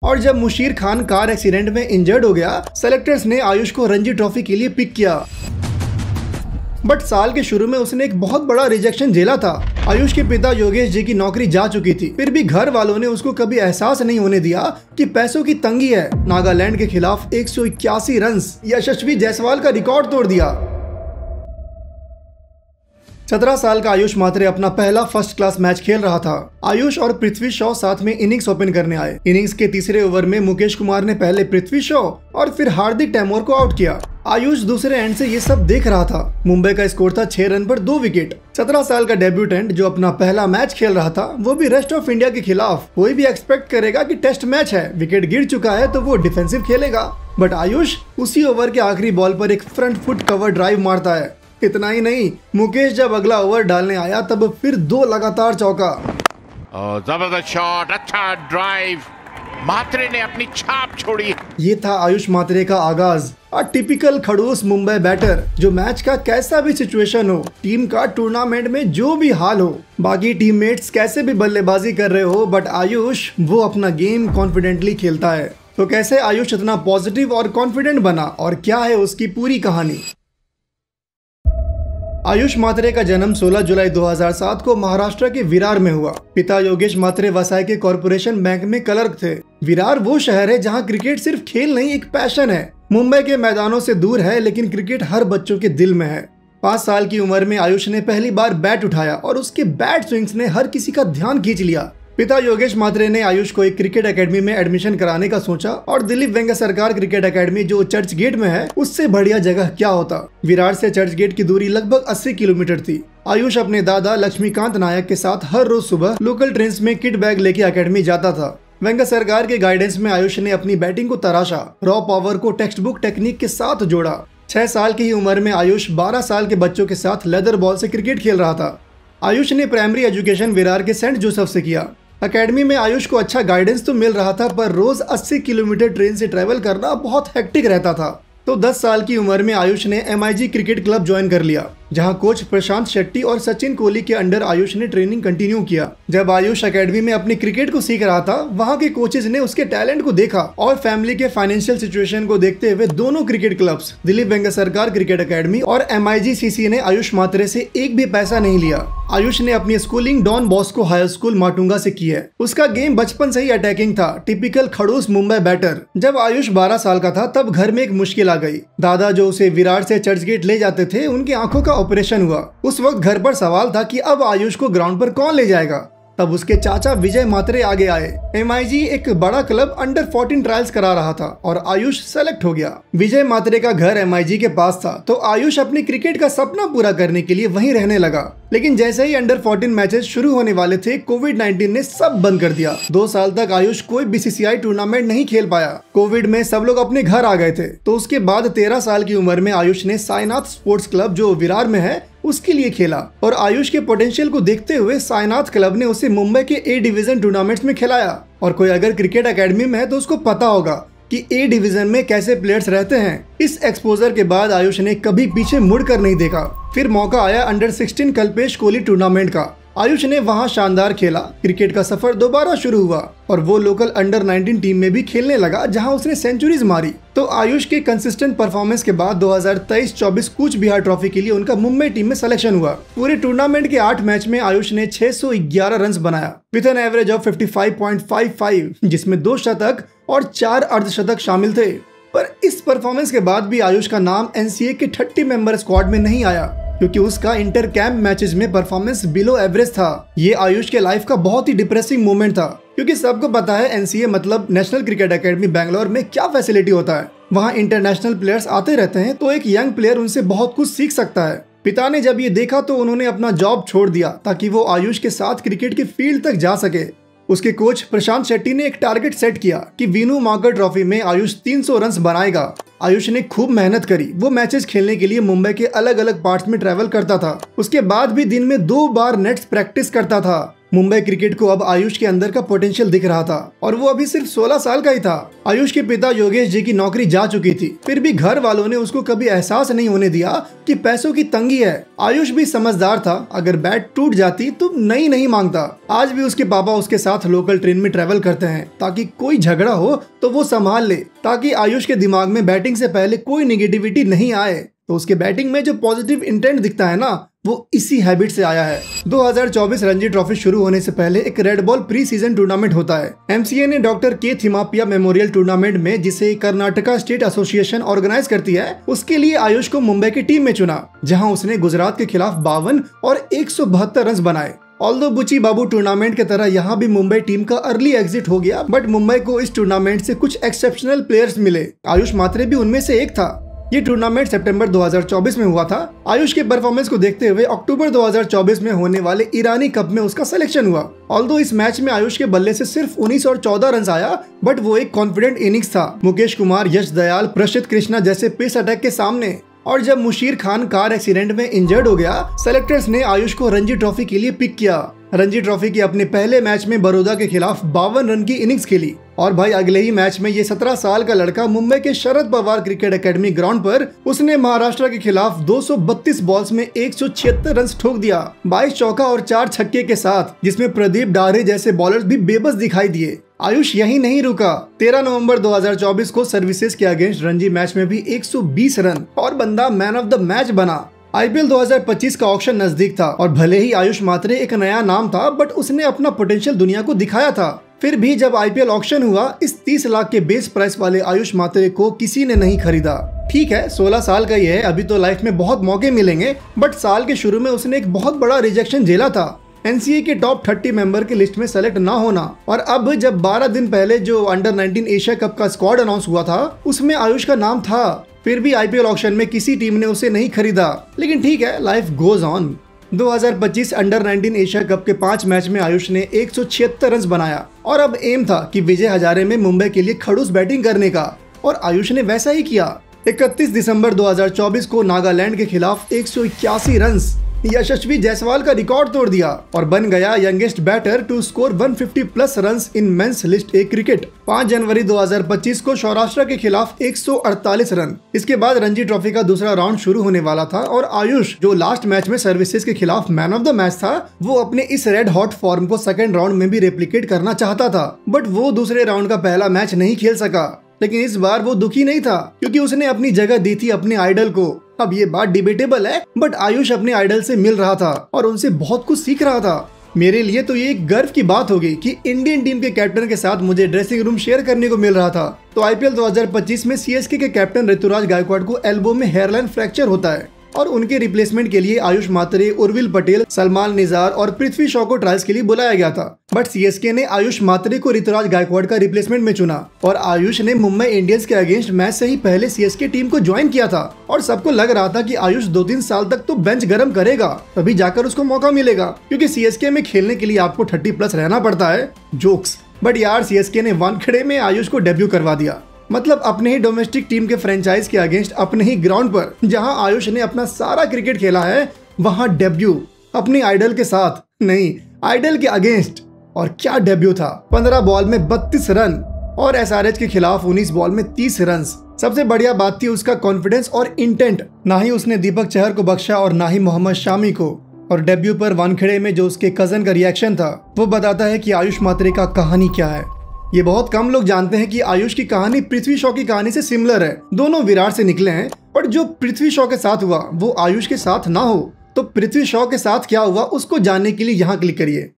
और जब Musheer Khan car accident में इंजर्ड हो गया, सेलेक्टर्स ने आयुष को रणजी ट्रॉफी के लिए पिक किया। बट साल के शुरू में उसने एक बहुत बड़ा रिजेक्शन झेला था। आयुष के पिता योगेश जी की नौकरी जा चुकी थी, फिर भी घर वालों ने उसको कभी एहसास नहीं होने दिया कि पैसों की तंगी है। नागालैंड के खिलाफ 181 रन यशस्वी जायसवाल का रिकॉर्ड तोड़ दिया। 17 साल का आयुष मात्रे अपना पहला फर्स्ट क्लास मैच खेल रहा था। आयुष और पृथ्वी शॉ साथ में इनिंग्स ओपन करने आए। इनिंग्स के तीसरे ओवर में मुकेश कुमार ने पहले पृथ्वी शॉ और फिर हार्दिक तैमूर को आउट किया। आयुष दूसरे एंड से ये सब देख रहा था। मुंबई का स्कोर था 6 रन पर 2 विकेट। 17 साल का डेब्यूटेंट जो अपना पहला मैच खेल रहा था, वो भी रेस्ट ऑफ इंडिया के खिलाफ। कोई भी एक्सपेक्ट करेगा कि टेस्ट मैच है, विकेट गिर चुका है तो वो डिफेंसिव खेलेगा। बट आयुष उसी ओवर के आखिरी बॉल पर एक फ्रंट फुट कवर ड्राइव मारता है। इतना ही नहीं, मुकेश जब अगला ओवर डालने आया तब फिर 2 लगातार चौका। जबरदस्त शॉट, अच्छा ड्राइव, मात्रे ने अपनी छाप छोड़ी। ये था आयुष मात्रे का आगाज। टिपिकल खड़ूस मुंबई बैटर जो मैच का कैसा भी सिचुएशन हो, टीम का टूर्नामेंट में जो भी हाल हो, बाकी टीममेट्स कैसे भी बल्लेबाजी कर रहे हो, बट आयुष वो अपना गेम कॉन्फिडेंटली खेलता है। तो कैसे आयुष इतना पॉजिटिव और कॉन्फिडेंट बना और क्या है उसकी पूरी कहानी। आयुष मात्रे का जन्म 16 जुलाई 2007 को महाराष्ट्र के विरार में हुआ। पिता योगेश मात्रे वसाई के कॉर्पोरेशन बैंक में क्लर्क थे। विरार वो शहर है जहां क्रिकेट सिर्फ खेल नहीं, एक पैशन है। मुंबई के मैदानों से दूर है, लेकिन क्रिकेट हर बच्चों के दिल में है। 5 साल की उम्र में आयुष ने पहली बार बैट उठाया और उसके बैट स्विंग्स ने हर किसी का ध्यान खींच लिया। पिता योगेश मात्रे ने आयुष को एक क्रिकेट एकेडमी में एडमिशन कराने का सोचा और दिलीप वेंगा सरकार क्रिकेट एकेडमी जो चर्च गेट में है, उससे बढ़िया जगह क्या होता। विरार से चर्च गेट की दूरी लगभग 80 किलोमीटर थी। आयुष अपने दादा लक्ष्मीकांत नायक के साथ हर रोज सुबह लोकल ट्रेन में किट बैग लेके एकेडमी जाता था। वेंगा सरकार के गाइडेंस में आयुष ने अपनी बैटिंग को तराशा, रॉ पावर को टेक्स्ट बुक टेक्निक के साथ जोड़ा। 6 साल की उम्र में आयुष 12 साल के बच्चों के साथ लेदर बॉल से क्रिकेट खेल रहा था। आयुष ने प्राइमरी एजुकेशन विरार के सेंट जोसेफ से किया। एकेडमी में आयुष को अच्छा गाइडेंस तो मिल रहा था, पर रोज 80 किलोमीटर ट्रेन से ट्रैवल करना बहुत हेक्टिक रहता था। तो 10 साल की उम्र में आयुष ने MIG क्रिकेट क्लब ज्वाइन कर लिया, जहां कोच प्रशांत शेट्टी और सचिन कोहली के अंडर आयुष ने ट्रेनिंग कंटिन्यू किया। जब आयुष एकेडमी में अपनी क्रिकेट को सीख रहा था, वहां के कोचेज ने उसके टैलेंट को देखा और फैमिली के फाइनेंशियल सिचुएशन को देखते हुए दोनों क्रिकेट क्लब्स, दिलीप वेंगा सरकार क्रिकेट एकेडमी और MIGCC ने आयुष मात्रे से एक भी पैसा नहीं लिया। आयुष ने अपनी schooling Don Bosco high school Matunga से की है। उसका गेम बचपन से ही अटैकिंग था, टिपिकल खड़ूस मुंबई बैटर। जब आयुष 12 साल का था, तब घर में एक मुश्किल आ गई। दादा जो उसे विरार से चर्चगेट ले जाते थे, उनकी आंखों का ऑपरेशन हुआ। उस वक्त घर पर सवाल था कि अब आयुष को ग्राउंड पर कौन ले जाएगा। तब उसके चाचा विजय मात्रे आगे आए। MIG एक बड़ा क्लब अंडर 14 ट्रायल्स करा रहा था और आयुष सेलेक्ट हो गया। विजय मात्रे का घर MIG के पास था, तो आयुष अपनी क्रिकेट का सपना पूरा करने के लिए वहीं रहने लगा। लेकिन जैसे ही अंडर 14 मैचेस शुरू होने वाले थे, कोविड-19 ने सब बंद कर दिया। 2 साल तक आयुष कोई BCCI टूर्नामेंट नहीं खेल पाया। कोविड में सब लोग अपने घर आ गए थे। तो उसके बाद 13 साल की उम्र में आयुष ने साईनाथ स्पोर्ट्स क्लब जो विरार में है उसके लिए खेला और आयुष के पोटेंशियल को देखते हुए साईनाथ क्लब ने उसे मुंबई के A डिवीजन टूर्नामेंट्स में खिलाया। और कोई अगर क्रिकेट एकेडमी में है तो उसको पता होगा कि A डिवीजन में कैसे प्लेयर्स रहते हैं। इस एक्सपोजर के बाद आयुष ने कभी पीछे मुड़कर नहीं देखा। फिर मौका आया अंडर 16 कल्पेश कोहली टूर्नामेंट का। आयुष ने वहां शानदार खेला। क्रिकेट का सफर दोबारा शुरू हुआ और वो लोकल अंडर 19 टीम में भी खेलने लगा, जहां उसने सेंचुरीज मारी। तो आयुष के कंसिस्टेंट परफॉर्मेंस के बाद 2023-24 कूच बिहार ट्रॉफी के लिए उनका मुंबई टीम में सिलेक्शन हुआ। पूरे टूर्नामेंट के 8 मैच में आयुष ने 611 रन बनाया विद एन एवरेज ऑफ 55.55, जिसमें 2 शतक और 4 अर्धशतक शामिल थे। पर इस परफॉर्मेंस के बाद भी आयुष का नाम NCA के 30 मेंबर स्क्वाड में नहीं आया, क्योंकि उसका इंटर कैंप मैचेस में परफॉर्मेंस बिलो एवरेज था। ये आयुष के लाइफ का बहुत ही डिप्रेसिंग मोमेंट था, क्योंकि सबको पता है NCA मतलब नेशनल क्रिकेट एकेडमी बैंगलोर में क्या फैसिलिटी होता है। वहाँ इंटरनेशनल प्लेयर्स आते रहते हैं, तो एक यंग प्लेयर उनसे बहुत कुछ सीख सकता है। पिता ने जब ये देखा तो उन्होंने अपना जॉब छोड़ दिया ताकि वो आयुष के साथ क्रिकेट के फील्ड तक जा सके। उसके कोच प्रशांत शेट्टी ने एक टारगेट सेट किया कि वीनू मार्कर ट्रॉफी में आयुष 300 रन बनाएगा। आयुष ने खूब मेहनत करी। वो मैचेस खेलने के लिए मुंबई के अलग अलग पार्ट्स में ट्रैवल करता था। उसके बाद भी दिन में 2 बार नेट्स प्रैक्टिस करता था। मुंबई क्रिकेट को अब आयुष के अंदर का पोटेंशियल दिख रहा था और वो अभी सिर्फ 16 साल का ही था। आयुष के पिता योगेश जी की नौकरी जा चुकी थी, फिर भी घर वालों ने उसको कभी एहसास नहीं होने दिया कि पैसों की तंगी है। आयुष भी समझदार था, अगर बैट टूट जाती तो नई नहीं मांगता। आज भी उसके पापा उसके साथ लोकल ट्रेन में ट्रेवल करते हैं ताकि कोई झगड़ा हो तो वो संभाल ले, ताकि आयुष के दिमाग में बैटिंग से पहले कोई निगेटिविटी नहीं आए। तो उसके बैटिंग में जो पॉजिटिव इंटेंट दिखता है ना, वो इसी हैबिट से आया है। 2024 रणजी ट्रॉफी शुरू होने से पहले एक red ball pre season tournament होता है। एमसीए ने डॉक्टर के थिमापिया मेमोरियल टूर्नामेंट में, जिसे कर्नाटका स्टेट एसोसिएशन ऑर्गेनाइज करती है, उसके लिए आयुष को मुंबई की टीम में चुना, जहां उसने गुजरात के खिलाफ 52 और 172 रन बनाए। ऑल्दो बुची बाबू टूर्नामेंट की तरह यहाँ भी मुंबई टीम का अर्ली एग्जिट हो गया, बट मुंबई को इस टूर्नामेंट से कुछ एक्सेप्शनल प्लेयर्स मिले। आयुष मात्रे भी उनमें से एक था। ये टूर्नामेंट सितंबर 2024 में हुआ था। आयुष के परफॉर्मेंस को देखते हुए अक्टूबर 2024 में होने वाले ईरानी कप में उसका सिलेक्शन हुआ। ऑल्दो इस मैच में आयुष के बल्ले से सिर्फ 19 और 14 रन आया, बट वो एक कॉन्फिडेंट इनिंग्स था मुकेश कुमार, यश दयाल, प्रसिद्ध कृष्णा जैसे पेस अटैक के सामने। और जब मुशीर खान कार एक्सीडेंट में इंजर्ड हो गया, सेलेक्टर्स ने आयुष को रणजी ट्रॉफी के लिए पिक किया। रणजी ट्रॉफी के अपने पहले मैच में बड़ौदा के खिलाफ 52 रन की इनिंग्स खेली और भाई अगले ही मैच में ये 17 साल का लड़का मुंबई के Sharad Pawar cricket academy ground पर उसने महाराष्ट्र के खिलाफ 232 बॉल्स में 176 रन ठोक दिया, 22 चौका और 4 छक्के के साथ, जिसमें प्रदीप डारे जैसे बॉलर्स भी बेबस दिखाई दिए। आयुष यही नहीं रुका। 13 नवंबर 2024 को सर्विसेज के अगेंस्ट रणजी मैच में भी 120 रन और बंदा मैन ऑफ द मैच बना। आईपीएल 2025 का ऑक्शन नजदीक था और भले ही आयुष मात्रे एक नया नाम था, बट उसने अपना पोटेंशियल दुनिया को दिखाया था। फिर भी जब आईपीएल ऑक्शन हुआ, इस 30 लाख के बेस प्राइस वाले आयुष मात्रे को किसी ने नहीं खरीदा। ठीक है, 16 साल का ही है, अभी तो लाइफ में बहुत मौके मिलेंगे, बट साल के शुरू में उसने एक बहुत बड़ा रिजेक्शन झेला था। एनसीए के टॉप 30 मेंबर की लिस्ट में सेलेक्ट ना होना, और अब जब 12 दिन पहले जो अंडर 19 एशिया कप का स्क्वाड अनाउंस हुआ था, उसमें आयुष का नाम था। फिर भी आईपीएल ऑक्शन में किसी टीम ने उसे नहीं खरीदा, लेकिन ठीक है, life goes on. 2025 under 19 Asia cup के 5 मैच में आयुष ने 176 रन बनाया और अब एम था कि विजय हजारे में मुंबई के लिए खड़ूस बैटिंग करने का, और आयुष ने वैसा ही किया। 31 दिसंबर 2024 को नागालैंड के खिलाफ 181 रन यशस्वी जायसवाल का रिकॉर्ड तोड़ दिया और बन गया youngest batter to score 150 plus runs in men's list A cricket. 5 जनवरी 2025 को सौराष्ट्र के खिलाफ 148 रन। इसके बाद रणजी ट्रॉफी का दूसरा राउंड शुरू होने वाला था और आयुष, जो लास्ट मैच में सर्विसेज के खिलाफ मैन ऑफ द मैच था, वो अपने इस रेड हॉट फॉर्म को सेकेंड राउंड में भी रेप्लिकेट करना चाहता था, बट वो दूसरे राउंड का पहला मैच नहीं खेल सका। लेकिन इस बार वो दुखी नहीं था, क्योंकि उसने अपनी जगह दी थी अपने आइडल को। अब ये बात डिबेटेबल है, बट आयुष अपने आइडल से मिल रहा था और उनसे बहुत कुछ सीख रहा था। मेरे लिए तो ये एक गर्व की बात होगी कि इंडियन टीम के कैप्टन के साथ मुझे ड्रेसिंग रूम शेयर करने को मिल रहा था। तो आईपीएल 2025 में सीएसके के कैप्टन ऋतुराज गायकवाड़ को एल्बो में हेयरलाइन फ्रैक्चर होता है और उनके रिप्लेसमेंट के लिए आयुष मात्रे, उर्विल पटेल, सलमान निजार और पृथ्वी शॉ को ट्रायल्स के लिए बुलाया गया था, बट सीएसके ने आयुष मात्रे को ऋतुराज गायकवाड़ का रिप्लेसमेंट में चुना और आयुष ने मुंबई इंडियंस के अगेंस्ट मैच से ही पहले सीएसके टीम को ज्वाइन किया था और सबको लग रहा था कि आयुष 2-3 साल तक तो बेंच गर्म करेगा, तभी जाकर उसको मौका मिलेगा, क्योंकि सीएसके में खेलने के लिए आपको 30 प्लस रहना पड़ता है। जोक्स, बट यार सीएसके ने वानखेड़े में आयुष को डेब्यू करवा दिया, मतलब अपने ही डोमेस्टिक टीम के फ्रेंचाइज के अगेंस्ट अपने ही ग्राउंड पर, जहां आयुष ने अपना सारा क्रिकेट खेला है, वहां डेब्यू अपने आइडल के साथ नहीं, आइडल के अगेंस्ट। और क्या डेब्यू था, 15 बॉल में 32 रन और एसआरएच के खिलाफ 19 बॉल में 30 रन। सबसे बढ़िया बात थी उसका कॉन्फिडेंस और इंटेंट। ना ही उसने दीपक चहर को बख्शा और ना ही मोहम्मद शामी को। और डेब्यू पर वानखेड़े में जो उसके कजन का रिएक्शन था, वो बताता है कि आयुष मात्रे का कहानी क्या है। ये बहुत कम लोग जानते हैं कि आयुष की कहानी पृथ्वी शॉ की कहानी से सिमिलर है। दोनों विराट से निकले हैं, पर जो पृथ्वी शॉ के साथ हुआ वो आयुष के साथ ना हो। तो पृथ्वी शॉ के साथ क्या हुआ उसको जानने के लिए यहाँ क्लिक करिए।